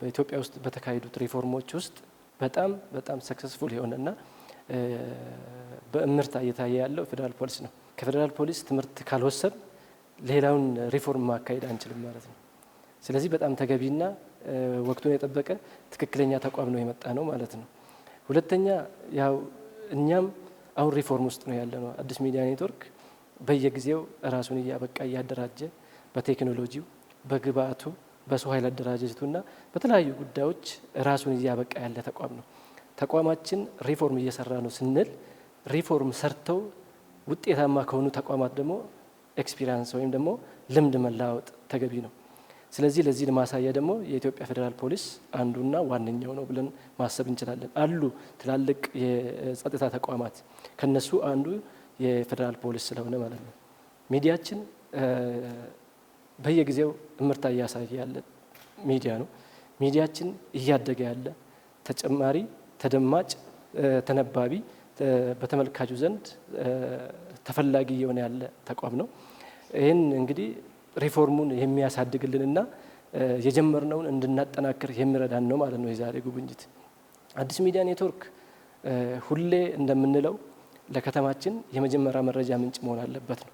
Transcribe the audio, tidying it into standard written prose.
በኢትዮጵያ ውስጥ በተካሄዱት ሪፎርሞች ውስጥ በጣም ሰክሰስፉል የሆነና በእምርታ እየታየ ያለው ፌደራል ፖሊስ ነው። ከፌደራል ፖሊስ ትምህርት ካልወሰድ ሌላውን ሪፎርም ማካሄድ አንችልም ማለት ነው። ስለዚህ በጣም ተገቢና ወቅቱን የጠበቀ ትክክለኛ ተቋም ነው የመጣ ነው ማለት ነው። ሁለተኛ ያው እኛም አሁን ሪፎርም ውስጥ ነው ያለነው። አዲስ ሚዲያ ኔትወርክ በየጊዜው ራሱን እያበቃ እያደራጀ በቴክኖሎጂው፣ በግብአቱ፣ በሰው ኃይል አደራጀቱና በተለያዩ ጉዳዮች ራሱን እያበቃ ያለ ተቋም ነው። ተቋማችን ሪፎርም እየሰራ ነው ስንል ሪፎርም ሰርተው ውጤታማ ከሆኑ ተቋማት ደግሞ ኤክስፒሪያንስ ወይም ደግሞ ልምድ መለዋወጥ ተገቢ ነው። ስለዚህ ለዚህ ማሳያ ደግሞ የኢትዮጵያ ፌደራል ፖሊስ አንዱና ዋነኛው ነው ብለን ማሰብ እንችላለን። አሉ ትላልቅ የጸጥታ ተቋማት፣ ከነሱ አንዱ የፌደራል ፖሊስ ስለሆነ ማለት ነው። ሚዲያችን በየጊዜው እምርታ እያሳየ ያለ ሚዲያ ነው። ሚዲያችን እያደገ ያለ ተጨማሪ ተደማጭ ተነባቢ በተመልካቹ ዘንድ ተፈላጊ የሆነ ያለ ተቋም ነው። ይህን እንግዲህ ሪፎርሙን የሚያሳድግልንና የጀመርነውን እንድናጠናክር የሚረዳን ነው ማለት ነው የዛሬ ጉብኝት። አዲስ ሚዲያ ኔትወርክ ሁሌ እንደምንለው ለከተማችን የመጀመሪያ መረጃ ምንጭ መሆን አለበት ነው።